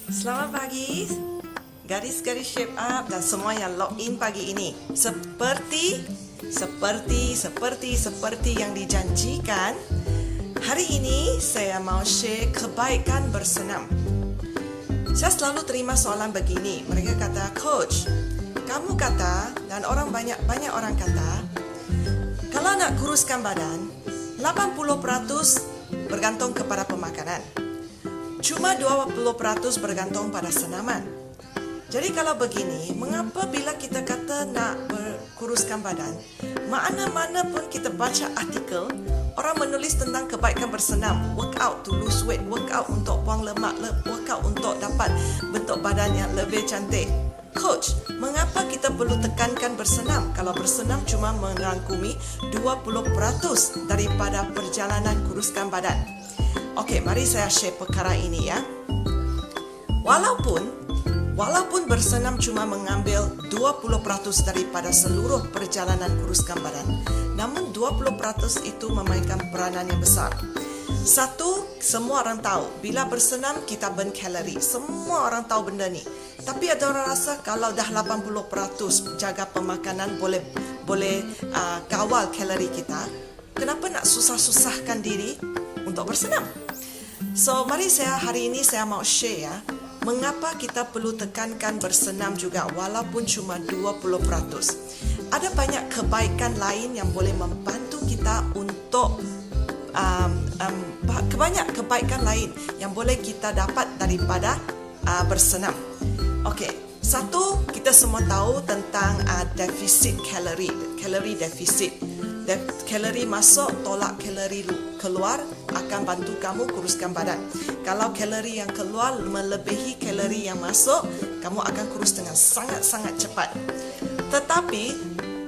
Selamat pagi, garis-garis shape up dan semua yang login pagi ini. Seperti yang dijanjikan, hari ini saya mau share kebaikan bersenam. Saya selalu terima soalan begini. Mereka kata, "Coach, kamu kata dan banyak orang kata, kalau nak kuruskan badan, 80% bergantung kepada pemakanan. Cuma 20% bergantung pada senaman. Jadi kalau begini, mengapa bila kita kata nak kuruskan badan, mana-mana pun kita baca artikel, orang menulis tentang kebaikan bersenam, workout to lose weight, workout untuk buang lemak, workout untuk dapat bentuk badan yang lebih cantik. Coach, mengapa kita perlu tekankan bersenam kalau bersenam cuma merangkumi 20% daripada perjalanan kuruskan badan? Okey, mari saya share perkara ini ya. Walaupun bersenam cuma mengambil 20% daripada seluruh perjalanan kuruskan badan, namun 20% itu memainkan peranan yang besar. Satu, semua orang tahu bila bersenam kita burn kalori. Semua orang tahu benda ni. Tapi ada orang rasa kalau dah 80% jaga pemakanan boleh kawal kalori kita, kenapa nak susah-susahkan diri untuk bersenam? So, hari ini saya mau share ya, mengapa kita perlu tekankan bersenam juga walaupun cuma 20%. Ada banyak kebaikan lain yang boleh membantu kita untuk banyak kebaikan lain yang boleh kita dapat daripada bersenam. Okey, satu, kita semua tahu tentang defisit kalori defisit. Kalori masuk, tolak kalori keluar akan bantu kamu kuruskan badan. Kalau kalori yang keluar melebihi kalori yang masuk, kamu akan kurus dengan sangat-sangat cepat. Tetapi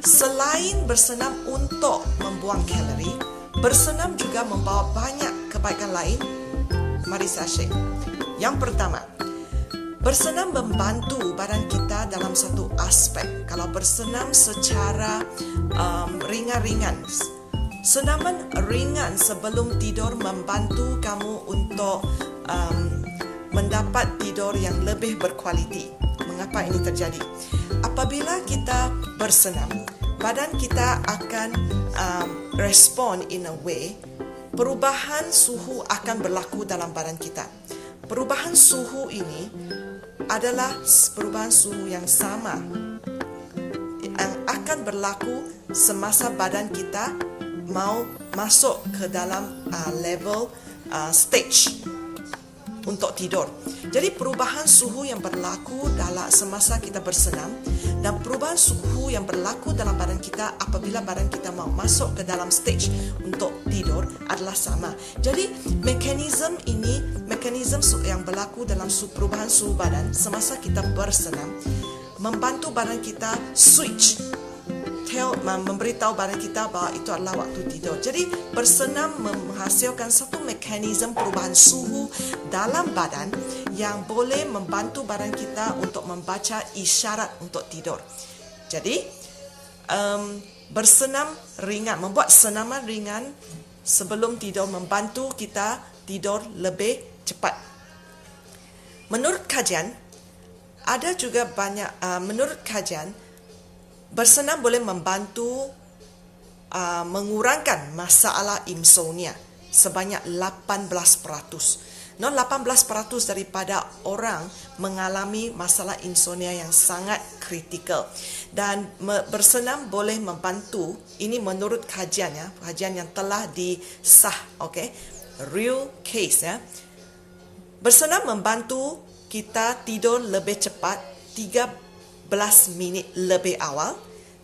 selain bersenam untuk membuang kalori, bersenam juga membawa banyak kebaikan lain. Mari saya share. Yang pertama, bersenam membantu badan kita dalam satu aspek. Kalau bersenam secara ringan-ringan, senaman ringan sebelum tidur membantu kamu untuk mendapat tidur yang lebih berkualiti. Mengapa ini terjadi? Apabila kita bersenam, badan kita akan respond in a way, perubahan suhu akan berlaku dalam badan kita. Perubahan suhu ini adalah perubahan suhu yang sama yang akan berlaku semasa badan kita mau masuk ke dalam level stage untuk tidur. Jadi perubahan suhu yang berlaku dalam semasa kita bersenam dan perubahan suhu yang berlaku dalam badan kita apabila badan kita mau masuk ke dalam stage untuk tidur adalah sama. Jadi mekanisme yang berlaku dalam perubahan suhu badan semasa kita bersenam membantu badan kita switch, memberitahu badan kita bahawa itu adalah waktu tidur. Jadi bersenam menghasilkan satu mekanisme perubahan suhu dalam badan yang boleh membantu badan kita untuk membaca isyarat untuk tidur. Jadi bersenam ringan, membuat senaman ringan sebelum tidur membantu kita tidur lebih cepat. Menurut kajian bersenam boleh membantu mengurangkan masalah insomnia sebanyak 18%. 18% daripada orang mengalami masalah insomnia yang sangat kritikal. Dan bersenam boleh membantu, ini menurut kajian ya, kajian yang telah disah, okay? Real case ya. Bersenam membantu kita tidur lebih cepat 13 minit lebih awal,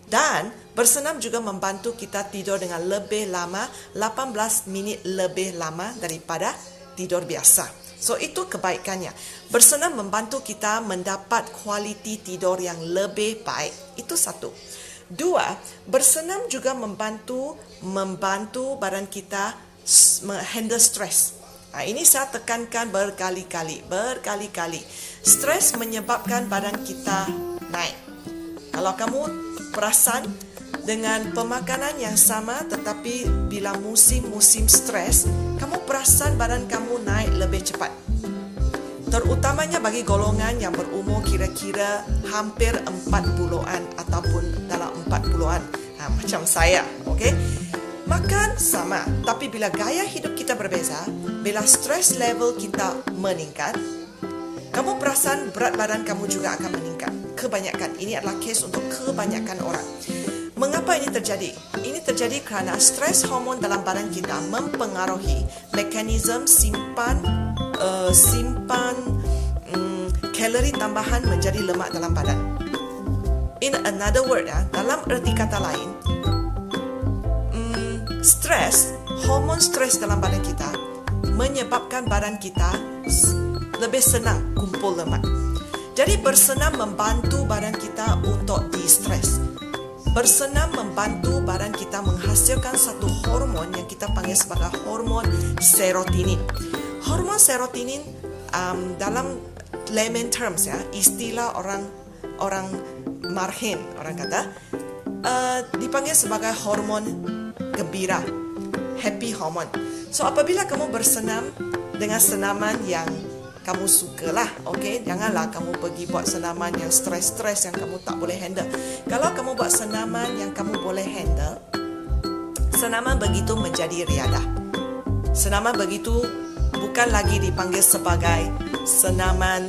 dan bersenam juga membantu kita tidur dengan lebih lama 18 minit lebih lama daripada tidur biasa. So itu kebaikannya. Bersenam membantu kita mendapat kualiti tidur yang lebih baik. Itu satu. Dua, bersenam juga membantu badan kita handle stres. Ini saya tekankan berkali-kali. Stres menyebabkan badan kita naik. Kalau kamu perasan dengan pemakanan yang sama tetapi bila musim stres, kamu perasan badan kamu naik lebih cepat. Terutamanya bagi golongan yang berumur kira-kira hampir 40-an ataupun dalam 40-an. Macam saya, okey? Makan sama, tapi bila gaya hidup kita berbeza, bila stres level kita meningkat, kamu perasan berat badan kamu juga akan meningkat. Kebanyakan, ini adalah kes untuk kebanyakan orang. Mengapa ini terjadi? Ini terjadi kerana stres hormon dalam badan kita mempengaruhi mekanisme simpan kalori tambahan menjadi lemak dalam badan. In another word, dalam erti kata lain, hormon stres dalam badan kita menyebabkan badan kita lebih senang kumpul lemak. Jadi bersenam membantu badan kita untuk di-stres. Bersenam membantu badan kita menghasilkan satu hormon yang kita panggil sebagai hormon serotonin. Hormon serotonin dalam layman terms, istilah orang marhen, orang kata, dipanggil sebagai hormon gembira, happy hormone. So apabila kamu bersenam dengan senaman yang kamu sukalah, okey, janganlah kamu pergi buat senaman yang stres-stres yang kamu tak boleh handle. Kalau kamu buat senaman yang kamu boleh handle, senaman begitu menjadi riadah. Senaman begitu bukan lagi dipanggil sebagai senaman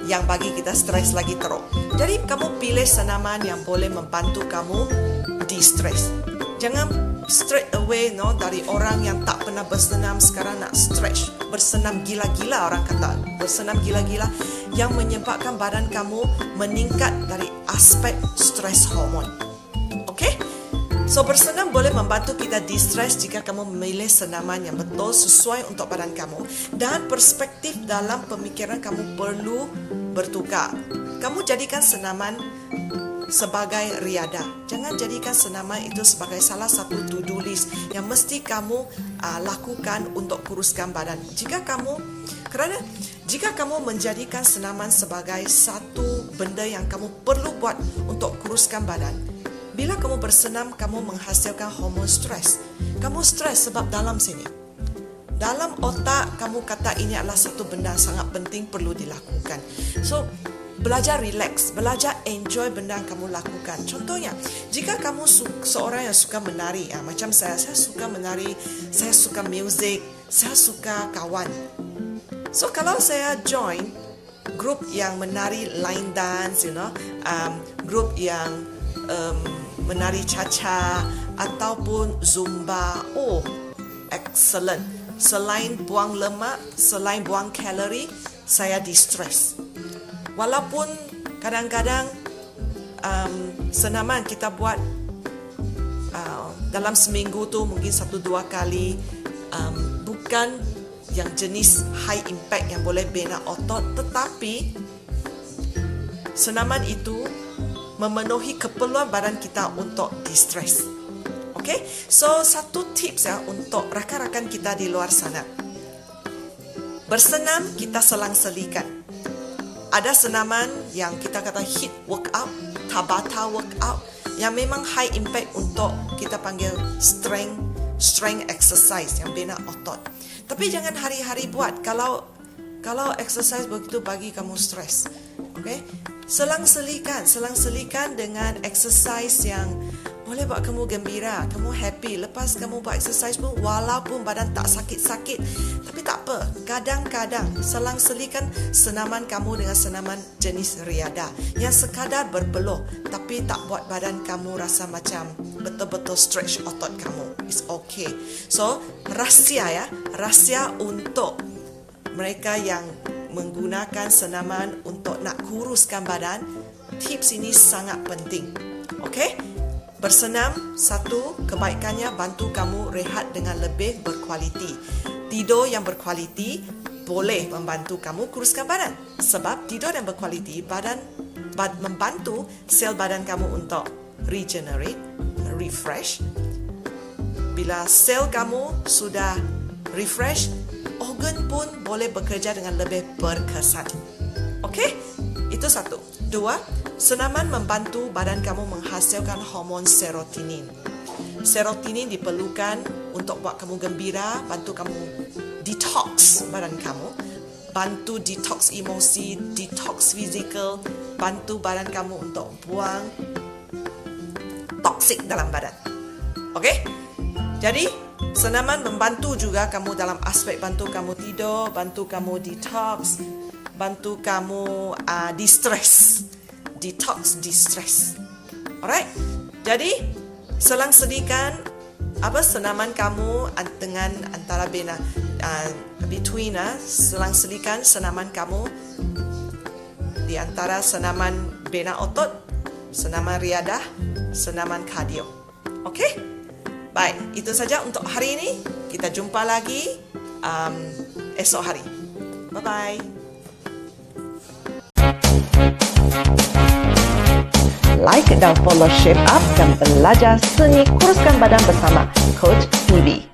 yang bagi kita stres lagi teruk. Jadi kamu pilih senaman yang boleh membantu kamu di-stres. Jangan straight away dari orang yang tak pernah bersenam sekarang nak stretch, bersenam gila-gila, orang kata bersenam gila-gila, yang menyebabkan badan kamu meningkat dari aspek stres hormon. Okey? So bersenam boleh membantu kita di-stres jika kamu memilih senaman yang betul sesuai untuk badan kamu, dan perspektif dalam pemikiran kamu perlu bertukar. Kamu jadikan senaman sebagai riadah. Jangan jadikan senaman itu sebagai salah satu to-do list yang mesti kamu lakukan untuk kuruskan badan. Jika kamu menjadikan senaman sebagai satu benda yang kamu perlu buat untuk kuruskan badan, bila kamu bersenam, kamu menghasilkan hormon stres. Kamu stres sebab dalam sini, dalam otak kamu kata ini adalah satu benda sangat penting perlu dilakukan. So belajar relax, belajar enjoy benda yang kamu lakukan. Contohnya, jika kamu seorang yang suka menari, macam saya suka menari, saya suka music, saya suka kawan. So kalau saya join grup yang menari line dance, grup yang menari cha-cha ataupun zumba, excellent. Selain buang lemak, selain buang kalori, saya di-stress. Walaupun kadang-kadang senaman kita buat dalam seminggu tu mungkin 1-2 kali, bukan yang jenis high impact yang boleh bina otot, tetapi senaman itu memenuhi keperluan badan kita untuk di-stress. Okay? So satu tips untuk rakan-rakan kita di luar sana, bersenam kita selang-selikan. Ada senaman yang kita kata HIIT workout, Tabata workout, yang memang high impact untuk kita panggil strength exercise yang bina otot. Tapi jangan hari-hari buat kalau exercise begitu bagi kamu stres. Okay? Selang-selikan dengan exercise yang boleh buat kamu gembira, kamu happy. Lepas kamu buat exercise pun, walaupun badan tak sakit-sakit, tapi tak apa. Kadang-kadang selang-selikan senaman kamu dengan senaman jenis riadah yang sekadar berpeluh, tapi tak buat badan kamu rasa macam betul-betul stretch otot kamu. It's okay. So, rahsia untuk mereka yang menggunakan senaman untuk nak kuruskan badan, tips ini sangat penting. Okay? Bersenam, satu, kebaikannya bantu kamu rehat dengan lebih berkualiti. Tidur yang berkualiti boleh membantu kamu kuruskan badan. Sebab tidur yang berkualiti membantu sel badan kamu untuk regenerate, refresh. Bila sel kamu sudah refresh, organ pun boleh bekerja dengan lebih berkesan. Okey? Itu satu. Dua, senaman membantu badan kamu menghasilkan hormon serotonin. Serotonin diperlukan untuk buat kamu gembira, bantu kamu detox badan kamu, bantu detox emosi, detox fizikal, bantu badan kamu untuk buang toksik dalam badan. Okey? Jadi, senaman membantu juga kamu dalam aspek bantu kamu tidur, bantu kamu detox, bantu kamu distress. Detox, distress. Alright? Jadi, selang-sedikan senaman kamu dengan antara selang-sedikan senaman kamu di antara senaman bina otot, senaman riadah, senaman kardio. Okey? Baik, itu saja untuk hari ini. Kita jumpa lagi esok hari. Bye-bye. Like dan follow Shape Up dan belajar seni kuruskan badan bersama Coach Phoebe.